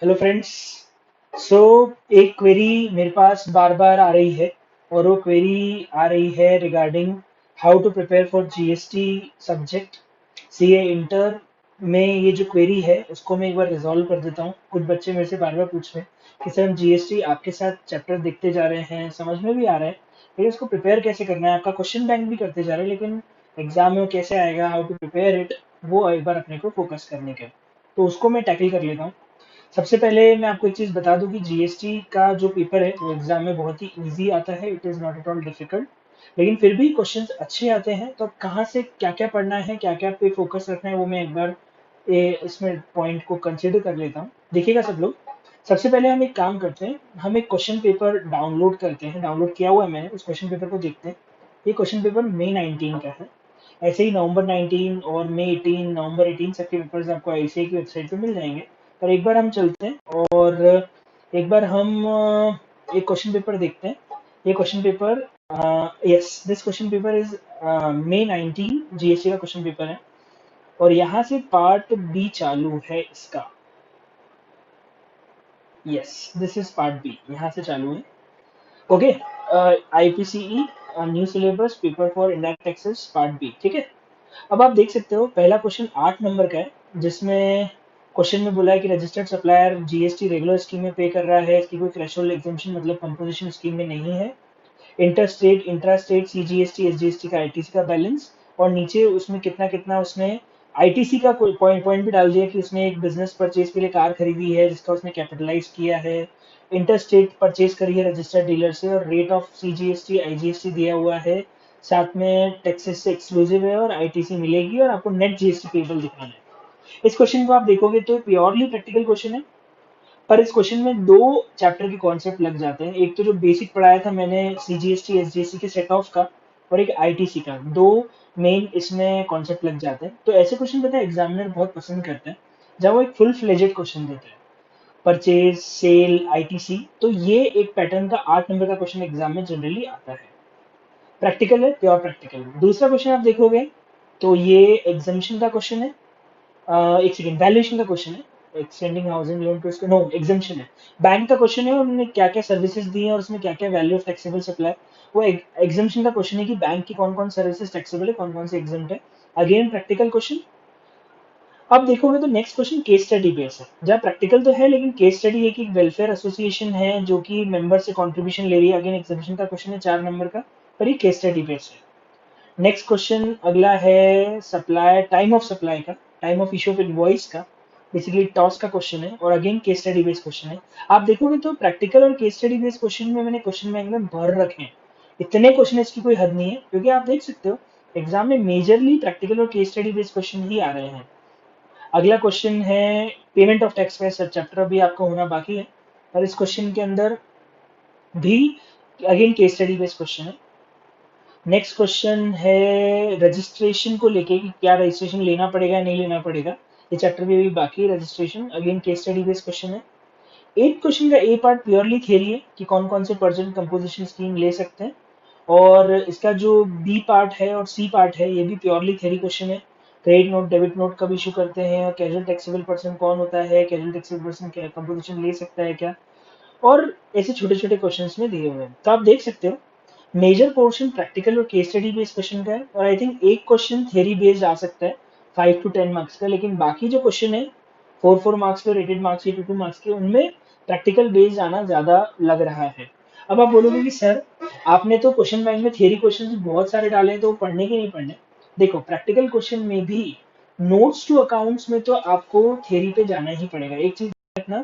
Hello friends. सो एक query मेरे पास बार बार आ रही है और वो क्वेरी आ रही है regarding how to prepare for GST subject CA inter में। ये जो क्वेरी है उसको मैं एक बार रिजॉल्व कर देता हूँ। कुछ बच्चे मेरे से बार बार पूछ रहे हैं कि सर हम जीएसटी आपके साथ चैप्टर देखते जा रहे हैं, समझ में भी आ रहा है, लेकिन उसको प्रिपेयर कैसे करना है। आपका क्वेश्चन बैंक भी करते जा रहे हैं, लेकिन एग्जाम में वो कैसे आएगा, हाउ टू प्रिपेयर इट, वो एक बार अपने को फोकस करने का। तो उसको मैं टैकल कर लेता हूँ। सबसे पहले मैं आपको एक चीज़ बता दूं कि जीएसटी का जो पेपर है वो एग्जाम में बहुत ही इजी आता है। It is not at all difficult, लेकिन फिर भी क्वेश्चंस अच्छे आते हैं। तो कहाँ से क्या क्या पढ़ना है, क्या क्या पे फोकस रखना है, वो मैं एक बार इसमें पॉइंट को कंसिडर कर लेता हूँ। देखिएगा सब लोग, सबसे पहले हम एक काम करते हैं, हम एक क्वेश्चन पेपर डाउनलोड करते हैं। डाउनलोड किया हुआ है मैंने, उस क्वेश्चन पेपर को देखते हैं। ये क्वेश्चन पेपर मई 19 का है। ऐसे ही नवंबर 19 और मई 18, नवंबर 18 सबके पेपर्स आपको आईसीआई की वेबसाइट पे मिल जाएंगे। पर एक बार हम चलते हैं और एक बार हम एक क्वेश्चन पेपर देखते हैं। ये question paper, yes, this question paper is May 19 GST का क्वेश्चन पेपर है। और यहाँ से पार्ट बी चालू है इसका। Yes, this is part B, यहाँ से चालू है। Okay, IPCE new syllabus paper for indirect taxes part B, ठीक है। अब आप देख सकते हो पहला क्वेश्चन 8 नंबर का है, जिसमें क्वेश्चन में बोला है कि registered supplier GST regular scheme में पे कर रहा है, इसकी कोई थ्रेशोल्ड एग्जेम्पशन मतलब कंपोजिशन स्कीम में नहीं है। Inter state intra state CGST SGST का आईटीसी का बैलेंस, और नीचे उसमें कितना कितना उसने आईटीसी का कोई पॉइंट पॉइंट भी डाल दिया कि उसने एक बिजनेस परचेज के लिए कार खरीदी है जिसका उसने कैपिटलाइज किया है। इंटर स्टेट परचेज करी है रजिस्टर्ड डीलर से, और रेट ऑफ सीजीएसटी आईजीएसटी दिया हुआ है, साथ में टैक्सेस से एक्सक्लूसिव है और आईटीसी मिलेगी, और आपको नेट जीएसटी पेबल दिखाना है। इस क्वेश्चन को आप देखोगे तो प्योरली प्रैक्टिकल क्वेश्चन है, पर इस क्वेश्चन में दो चैप्टर के कॉन्सेप्ट लग जाते हैं। एक तो जो बेसिक पढ़ाया था मैंने सीजीएसटी एसजीएसटी के सेट ऑफ का, और एक आईटीसी का, दो मेन इसमें कॉन्सेप्ट लग जाते हैं। तो ऐसे क्वेश्चन पता है एग्जामिनर बहुत पसंद करते हैं, जब वो एक फुल फ्लेजेड क्वेश्चन देते हैं, परचेज सेल आईटीसी। तो ये एक पैटर्न का 8 नंबर का क्वेश्चन एग्जाम में जनरली आता है। प्रैक्टिकल है, प्योर प्रैक्टिकल। दूसरा क्वेश्चन आप देखोगे तो ये एग्जामिशन का क्वेश्चन है। एक सेकंड, वैल्यूएशन का क्वेश्चन है। एक्सटेंडिंग हाउसिंग लोन टू इसका नो एग्जामिशन है। बैंक का क्वेश्चन है, उन्होंने क्या क्या सर्विसेज दी हैं और उसमें क्या क्या वैल्यू ऑफ टैक्सेबल सप्लाई। वो एग्जामिशन का क्वेश्चन है कि बैंक की कौन कौन सर्विसेज टैक्सेबल है, कौन कौन से एग्जाम्प्ट है। Again practical question. अब देखोगे तो next question case study base है, जहाँ प्रैक्टिकल तो है लेकिन केस स्टडी है कि एक वेलफेयर एसोसिएशन है जो कि मेंबर से कंट्रीब्यूशन ले रही है। अगेन एग्जामिशन का क्वेश्चन है 4 नंबर का, पर ये केस स्टडी बेस है। नेक्स्ट क्वेश्चन अगला है सप्लाई, टाइम ऑफ सप्लाई का, time of issue of invoice का, बेसिकली टॉस का क्वेश्चन है, और again case study based question है। आप देखोगे तो प्रैक्टिकल और केस स्टडी बेस्ड क्वेश्चन में मैंने क्वेश्चन बैंक में भर रखे हैं। इतने क्वेश्चन इसकी कोई हद नहीं है, क्योंकि आप देख सकते हो एग्जाम में मेजरली प्रैक्टिकल और केस स्टडी बेस्ड क्वेश्चन ही आ रहे हैं। अगला क्वेश्चन है पेमेंट ऑफ टैक्स का सब चैप्टर अभी आपका होना बाकी है, और इस क्वेश्चन के अंदर भी again case study based question है। नेक्स्ट क्वेश्चन है रजिस्ट्रेशन को लेके कि क्या रजिस्ट्रेशन लेना पड़ेगा या नहीं लेना पड़ेगा। ये चैप्टर भी अभी बाकी है, registration. Again case study based question है। एक क्वेश्चन का ए पार्ट प्योरली थियरी है कि कौन कौन से पर्सन कंपोजिशन स्कीम ले सकते हैं, और इसका जो बी पार्ट है और सी पार्ट है ये भी प्योरली थियरी क्वेश्चन है। क्रेडिट नोट डेबिट नोट कब इशू करते हैं, और कैजुअल टैक्सेबल पर्सन कौन होता है, कैजुअल टैक्सेबल पर्सन कंपोजिशन ले सकता है क्या, और ऐसे छोटे छोटे क्वेश्चन में दिए हुए हैं। तो आप देख सकते हो मेजर पोर्शन प्रैक्टिकल और केस स्टडी बेस्ड क्वेश्चन का है, और आई थिंक एक क्वेश्चन थ्योरी बेस्ड आ सकता है 5 to 10 मार्क्स का, लेकिन बाकी जो क्वेश्चन है 4 4 मार्क्स के, रेटेड मार्क्स के, 2 2 मार्क्स के, उनमें प्रैक्टिकल बेस्ड आना ज्यादा लग रहा है। अब आप बोलोगे कि सर आपने तो क्वेश्चन बैंक में थियरी क्वेश्चन बहुत सारे डाले हैं, तो वो पढ़ने के नहीं पढ़ने। देखो प्रैक्टिकल क्वेश्चन में भी नोट्स टू अकाउंट्स में तो आपको थियरी पे जाना ही पड़ेगा। एक चीज रखना,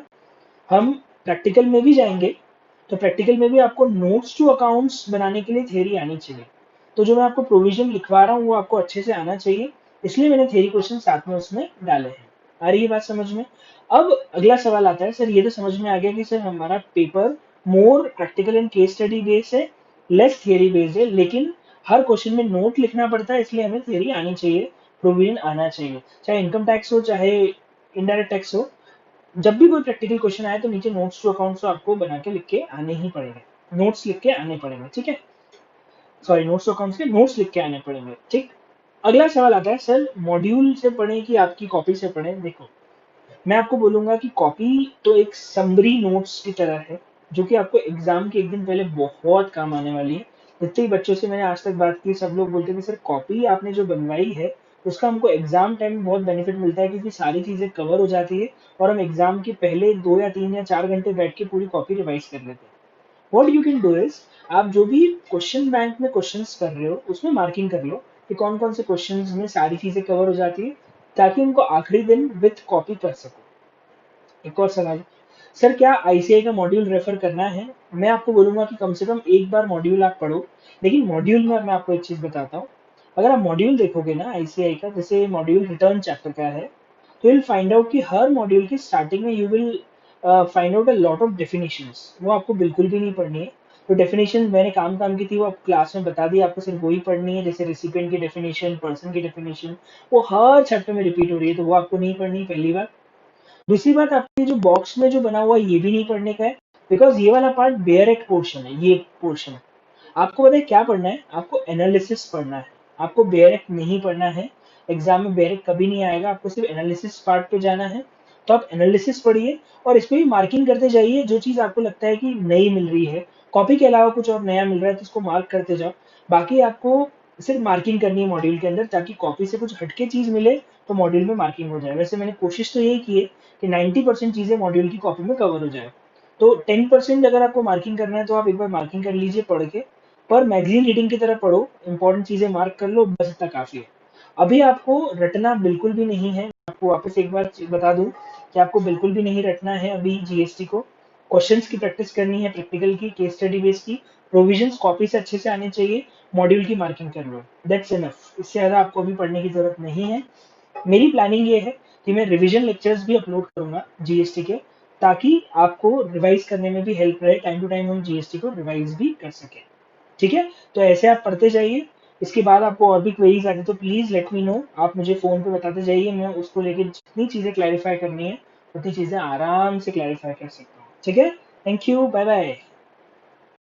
हम प्रैक्टिकल में भी जाएंगे तो प्रैक्टिकल में भी आपको नोट्स टू अकाउंट्स बनाने के लिए थ्योरी आनी चाहिए। तो जो मैं आपको प्रोविजन लिखवा रहा हूँ वो आपको अच्छे से आना चाहिए, इसलिए मैंने थ्योरी क्वेश्चन साथ में उसमें डाले हैं। आ रही है बात समझ में। अब अगला सवाल आता है, सर ये तो समझ में आ गया कि सर हमारा paper more practical and case study based है, लेस थियरी बेस्ड है, लेकिन हर क्वेश्चन में नोट लिखना पड़ता है, इसलिए हमें थियरी आनी चाहिए, प्रोविजन आना चाहिए। चाहे इनकम टैक्स हो चाहे इनडायरेक्ट टैक्स हो, जब भी कोई प्रैक्टिकल क्वेश्चन आए तो नीचे नोट्स टू अकाउंट्स तो आपको बना के लिख के आने ही पड़ेंगे, नोट्स लिख के आने पड़ेंगे, ठीक है। सॉरी, नोट्स टू अकाउंट्स के नोट्स लिख के आने पड़ेंगे, ठीक। अगला सवाल आता है, सर मॉड्यूल से पढ़ें कि आपकी कॉपी से पढ़ें। देखो मैं आपको बोलूंगा कि कॉपी तो एक समरी नोट्स की तरह है, जो कि आपको एग्जाम के एक दिन पहले बहुत काम आने वाली है। जितने भी बच्चों से मैंने आज तक बात की, सब लोग बोलते हैं कि सर कॉपी आपने जो बनवाई है उसका हमको एग्जाम टाइम में बहुत बेनिफिट मिलता है, क्योंकि सारी चीजें कवर हो जाती है और हम एग्जाम के पहले 2 या 3 या 4 घंटे बैठ के पूरी कॉपी रिवाइज कर लेते हैं। What you can do is, आप जो भी क्वेश्चन बैंक में क्वेश्चंस कर रहे हो उसमें मार्किंग कर लो कि कौन कौन से क्वेश्चंस में सारी चीजें कवर हो जाती है, ताकि उनको आखिरी दिन विथ कॉपी कर सको। एक और सवाल, सर क्या आईसीआई का मॉड्यूल रेफर करना है? मैं आपको बोलूंगा कि कम से कम एक बार मॉड्यूल आप पढ़ो। लेकिन मॉड्यूल में मैं आपको एक चीज बताता हूँ, अगर आप मॉड्यूल देखोगे ना आईसीआई का, जैसे मॉड्यूल रिटर्न चैप्टर का है, तो यू विल फाइंड आउट कि हर मॉड्यूल की स्टार्टिंग में you will find out a lot of definitions, वो आपको बिल्कुल भी नहीं पढ़नी है। तो डेफिनेशन मैंने काम काम की थी, वो आपको क्लास में बता दी, आपको सिर्फ वही पढ़नी है। जैसे रेसिपिएंट की डेफिनेशन, पर्सन की डेफिनेशन, वो हर चैप्टर में रिपीट हो रही है, तो वो आपको नहीं पढ़नी, पहली बात। दूसरी बात, आपके जो बॉक्स में जो बना हुआ है ये भी नहीं पढ़ने का है, बिकॉज ये वाला पार्ट बेयर एक्ट पोर्शन है, ये पोर्शन। आपको पता है क्या पढ़ना है? आपको एनालिसिस पढ़ना है, आपको बेयर एक्ट नहीं पढ़ना है। एग्जाम में बेयर एक्ट कभी नहीं आएगा, आपको सिर्फ एनालिसिस पार्ट पे जाना है। तो आप एनालिसिस पढ़िए और इस पे भी मार्किंग करते जाइए, जो चीज आपको लगता है कि नई मिल रही है, कॉपी के अलावा कुछ और नया मिल रहा है तो उसको मार्क करते जाओ। बाकी आपको सिर्फ मार्किंग करनी है मॉड्यूल के अंदर, ताकि कॉपी से कुछ हटके चीज मिले तो मॉड्यूल में मार्किंग हो जाए। वैसे मैंने कोशिश तो यही की है कि 90% चीजें मॉड्यूल की कॉपी में कवर हो जाए। तो 10% अगर आपको मार्किंग करना है तो आप एक बार मार्किंग कर लीजिए पढ़ के, पर मैगजीन रीडिंग की तरह पढ़ो, इंपॉर्टेंट चीजें मार्क कर लो, बस इतना काफी है। अभी आपको रटना बिल्कुल भी नहीं है, आपको वापस एक बार बता दूं कि आपको बिल्कुल भी नहीं रटना है अभी जीएसटी को। क्वेश्चंस की प्रैक्टिस करनी है, प्रैक्टिकल की, केस स्टडी बेस की। प्रोविजंस कॉपी से अच्छे से आने चाहिए, मॉड्यूल की मार्किंग कर लो, दैट्स इनफ। इससे ज्यादा आपको अभी पढ़ने की जरूरत नहीं है। मेरी प्लानिंग ये है कि मैं रिवीजन लेक्चर्स भी अपलोड करूंगा जीएसटी के, ताकि आपको रिवाइज करने में भी हेल्प रहे, टाइम टू टाइम हम जीएसटी को रिवाइज भी कर सकें। ठीक है, तो ऐसे आप पढ़ते जाइए। इसके बाद आपको और भी क्वेरीज आती तो प्लीज लेट मी नो, आप मुझे फोन पे बताते जाइए, मैं उसको लेके जितनी चीजें क्लैरिफाई करनी है उतनी चीजें आराम से क्लैरिफाई कर सकता हूँ। ठीक है, थैंक यू, बाय बाय।